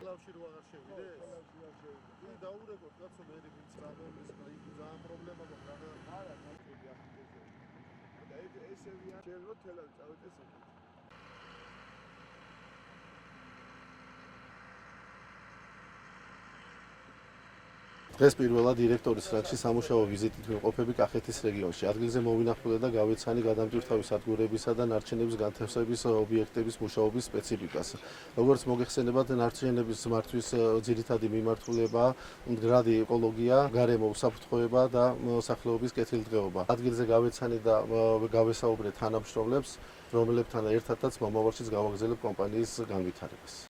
კალავში რო აღარ შევიდეს? კი, დაურეკოთ კაცო, მე ვინც რა მომის, იქ ძალიან პრობლემა გვაქვს რა. არა, კაცოდი ახლა და ესე ვია შეიძლება თელავი წავიდეს იქით. დღეს პირველად დირექტორის რანგში სამუშაო ვიზიტით ვიმყოფები კახეთის რეგიონში. ადგილზე მოვინახულე და გავეცანი გადამჭირთვავის სადგურებისა და ნარჩენების განთავსების ობიექტების მუშაობის სპეციფიკას. როგორც მოგეხსენებათ, ნარჩენების მართვის ძირითადი მიმართულებაა მდგრადი ეკოლოგია, გარემო უსაფრთხოება და მოსახლეობის კეთილდღეობა. ადგილზე გავეცანი და გავესაუბრე თანამშრომლებს, რომლებთან ერთადაც მომავალშიც გავაგრძელებ კომპანიის განვითარებას.